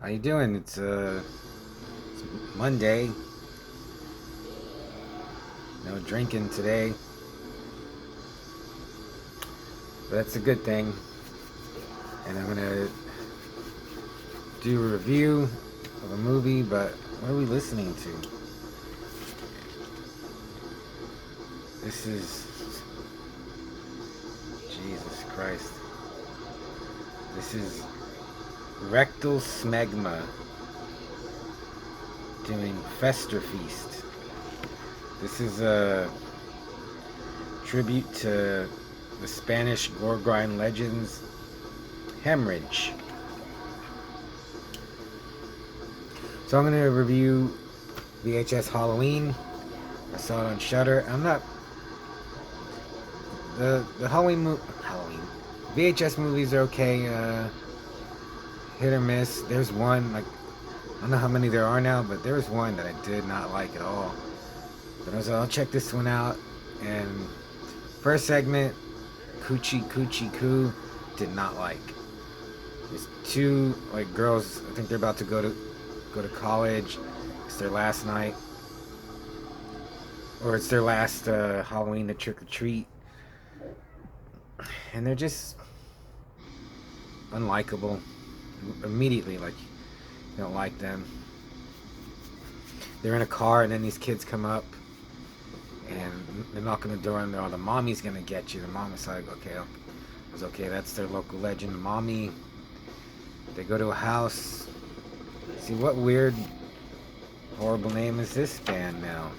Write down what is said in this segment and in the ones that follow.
How you doing? It's Monday. No drinking today, but that's a good thing. And I'm gonna do a review of a movie. But what are we listening to? This is Jesus Christ. This is Rectal Smegma doing Fester Feast. This is a tribute to the Spanish gore grind legends Hemorrhage. So I'm gonna review VHS Halloween. I saw it on Shudder. I'm not the Halloween VHS movies are okay, hit or miss. There's one like I don't know how many there are now, but there was one that I did not like at all. But I was like, I'll check this one out. And first segment, Coochie Coochie Coo, did not like. There's two like girls. I think they're about to go to college. It's their last night, or it's their last Halloween to trick or treat, and they're just unlikable immediately. Like you don't like them. They're in a car, and then these kids come up, and they're knocking on the door, and they're all, the mommy's gonna get you. The mom is like, okay, it's okay. That's their local legend, the mommy. They go to a house. See what weird, horrible name is this band now?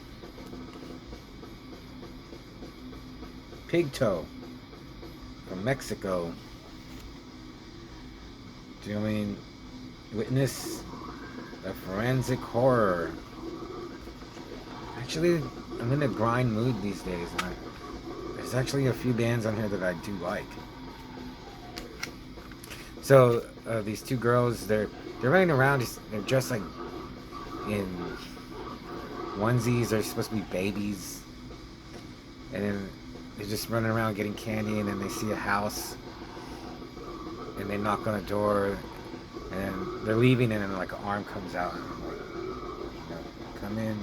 Pigtoe from Mexico. Doing Witness a Forensic Horror. Actually, I'm in a grind mood these days, and there's actually a few bands on here that I do like. So these two girls, they're running around. They're dressed like in onesies. They're supposed to be babies, and then they're just running around getting candy. And then they see a house, and they knock on the door, and they're leaving, and then like an arm comes out, and I'm like, come in.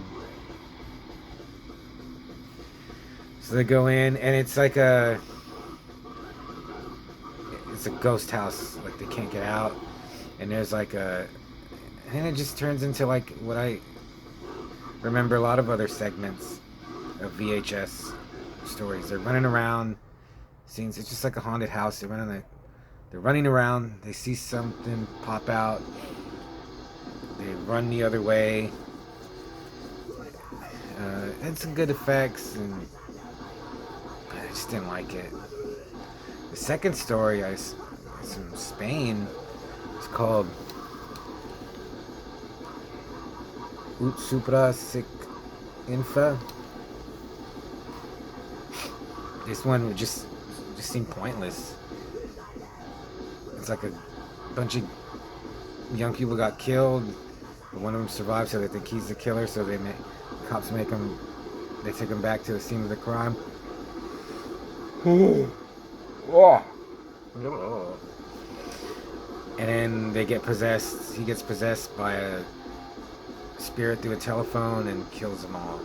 So they go in, and it's like it's a ghost house. Like they can't get out, and there's like and it just turns into like what I remember a lot of other segments of VHS stories. They're running around scenes. It's just like a haunted house. They're running around. They see something pop out. They run the other way. Had some good effects, and I just didn't like it. The second story, it's from Spain. It's called Ut Supra Sic Infa. This one just seemed pointless. It's like a bunch of young people got killed, but one of them survived, so they think he's the killer. So the cops take him back to the scene of the crime. Oh. And then they get possessed. He gets possessed by a spirit through a telephone and kills them all.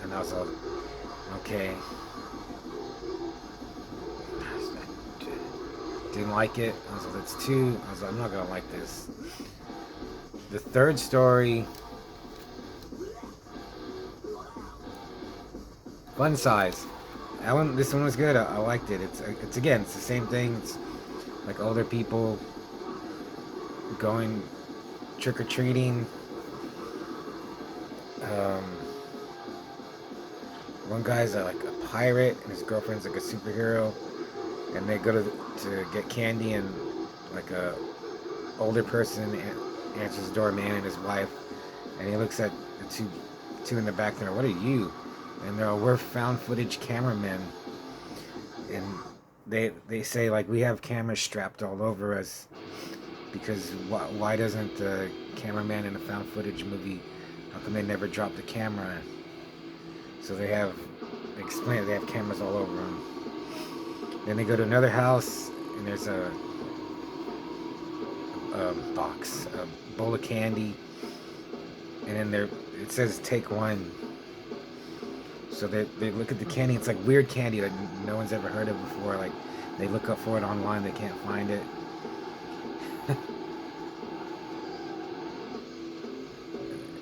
And I was like, okay. Didn't like it. I was like, that's too. I was like, I'm not gonna like this. The third story, Fun Size. This one was good. I liked it. It's again, it's the same thing. It's like older people going trick or treating. One guy's like a pirate, and his girlfriend's like a superhero, and they go to get candy, and like a older person answers the door, man and his wife, and he looks at the two in the back there. What are you? And we're found footage cameramen, and they say like we have cameras strapped all over us because why doesn't the cameraman in a found footage movie, how come they never drop the camera? So they have cameras all over them. Then they go to another house, and there's a a bowl of candy, and then it says take one. So they look at the candy. It's like weird candy that no one's ever heard of before. Like they look up for it online, they can't find it.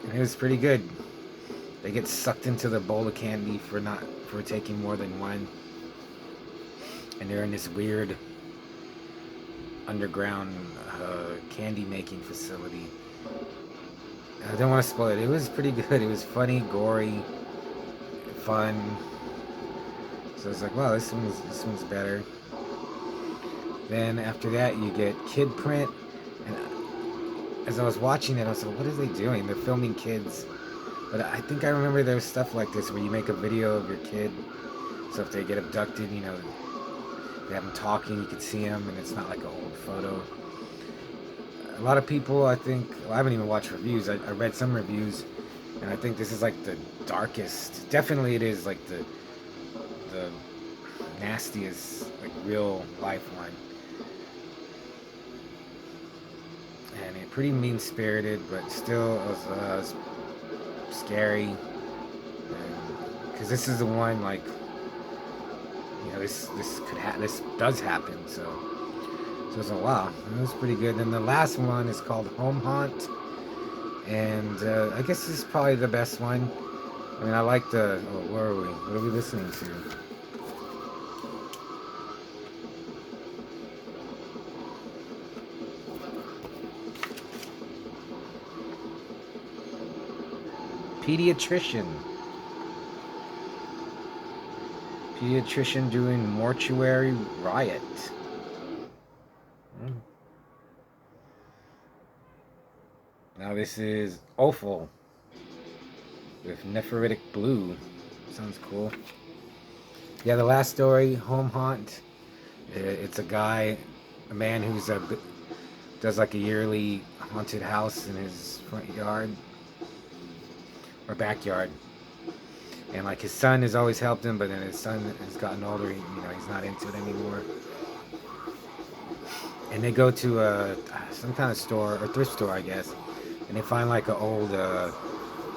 And it was pretty good. They get sucked into the bowl of candy for taking more than one, and they're in this weird underground candy making facility. I don't want to spoil it. It was pretty good. It was funny, gory, fun. So it's like, wow, this one's better. Then after that, you get Kid Print, and as I was watching it, I was like, what are they doing? They're filming kids. But I think I remember there was stuff like this where you make a video of your kid. So if they get abducted, you know, they have them talking, you can see them, and it's not like an old photo. A lot of people, I think, well, I haven't even watched reviews. I read some reviews, and I think this is like the darkest. Definitely, it is like the nastiest, like real life one. And it pretty mean spirited, but still was scary. Because this is the one, like, you know, this does happen. So it's like, wow, it was pretty good. And the last one is called Home Haunt, and I guess this is probably the best one. I mean, I like the. Oh, where are we? What are we listening to? Pediatrician doing mortuary riot. Now this is Offal with Nephritic Blue. Sounds cool. Yeah, the last story, Home Haunt. It's a man who's does like a yearly haunted house in his front yard or backyard. And like his son has always helped him, but then his son has gotten older. He's not into it anymore. And they go to some kind of store or thrift store, I guess, and they find like an old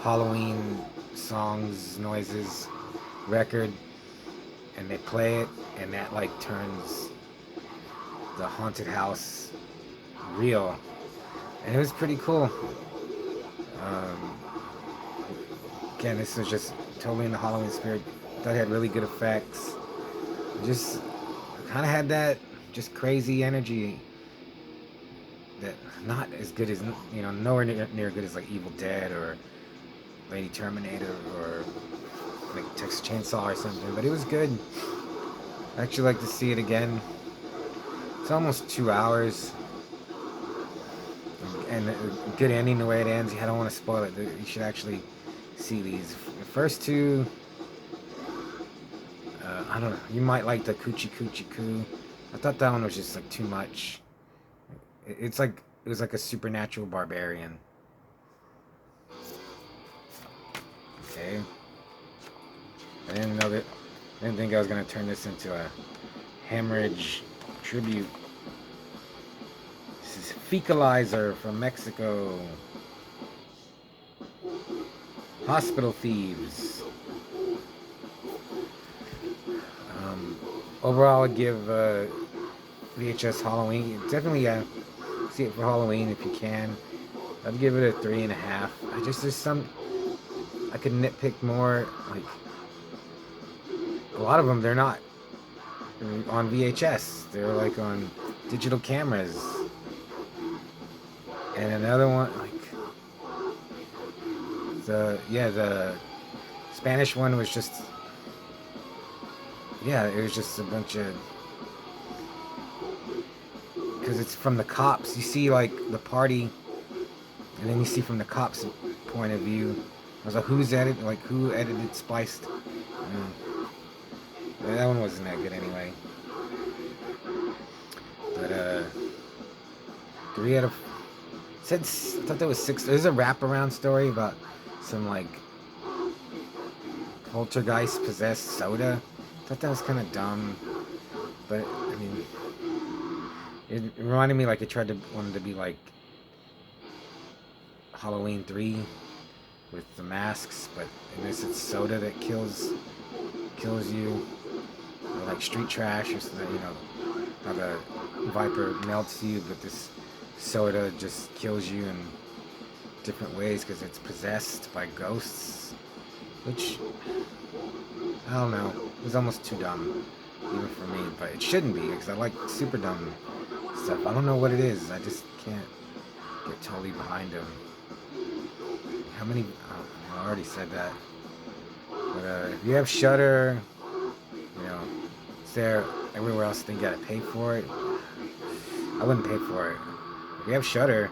Halloween songs, noises record, and they play it, and that like turns the haunted house real, and it was pretty cool. Again, this was just totally in the Halloween spirit. Thought it had really good effects. Just kind of had that just crazy energy that not as good as, nowhere near good as like Evil Dead or Lady Terminator or like Texas Chainsaw or something, but it was good. I actually like to see it again. It's almost 2 hours, and a good ending the way it ends. I don't want to spoil it. You should actually see these. The first two, I don't know. You might like the Coochie Coochie Coo. I thought that one was just like too much. It was like a supernatural barbarian. Okay. I didn't think I was gonna turn this into a hemorrhage tribute. This is Fecalizer from Mexico. Hospital Thieves. Overall, I'd give VHS Halloween. Definitely see it for Halloween if you can. I'd give it a 3.5. There's some I could nitpick more. Like a lot of them, they're not on VHS. They're like on digital cameras. And another one, like the Spanish one was just, it was just a bunch of, because it's from the cops. You see like the party, and then you see from the cops' point of view. I was like, who edited Spliced? That one wasn't that good anyway. But 3 out of I thought that was 6. There's a wraparound story about some like poltergeist possessed soda. I thought that was kind of dumb, but I mean, It reminded me like it wanted to be like Halloween 3 with the masks, but in this it's soda that kills you, or like street trash or something. You know how the viper melts you, but this soda just kills you in different ways because it's possessed by ghosts, which I don't know. It was almost too dumb, even for me. But it shouldn't be because I like super dumb stuff. I don't know what it is. I just can't get totally behind him. How many? Oh, I already said that. But if you have Shudder, you know, it's there everywhere else. Then you gotta pay for it. I wouldn't pay for it. If you have Shudder,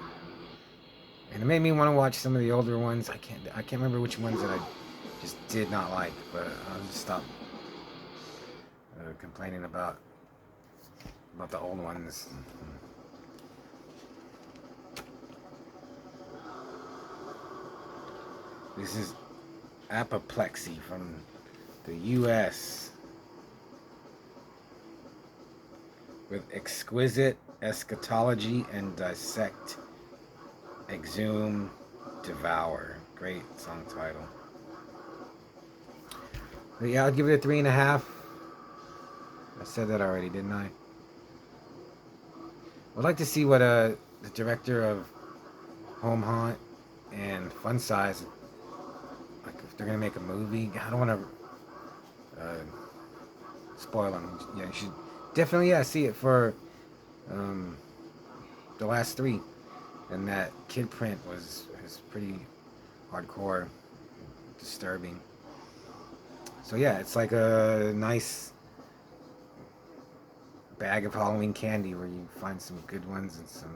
and it made me want to watch some of the older ones. I can't remember which ones that I just did not like. But I'll just stop complaining about the old ones. This is Apoplexy from the U.S. with exquisite eschatology and dissect, exhume, devour. Great song title. But yeah, I'll give it a 3.5. I said that already, didn't I? I'd like to see what the director of Home Haunt and Fun Size, like if they're gonna make a movie. I don't want to spoil them. Yeah, you should definitely see it for um, the last three, and that kid print is pretty hardcore, disturbing. So yeah, it's like a nice bag of Halloween candy where you find some good ones and some,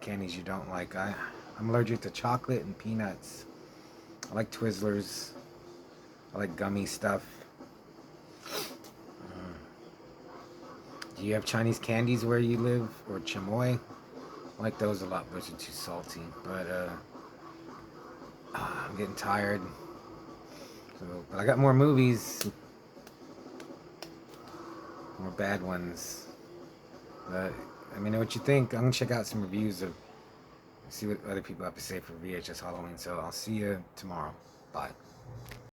candies you don't like. I'm allergic to chocolate and peanuts. I like Twizzlers. I like gummy stuff. Do you have Chinese candies where you live, or chamoy? I like those a lot, but those are too salty. But I'm getting tired. So, but I got more movies, more bad ones. But let me know what you think. I'm gonna check out some reviews of, see what other people have to say for VHS Halloween. So I'll see you tomorrow. Bye.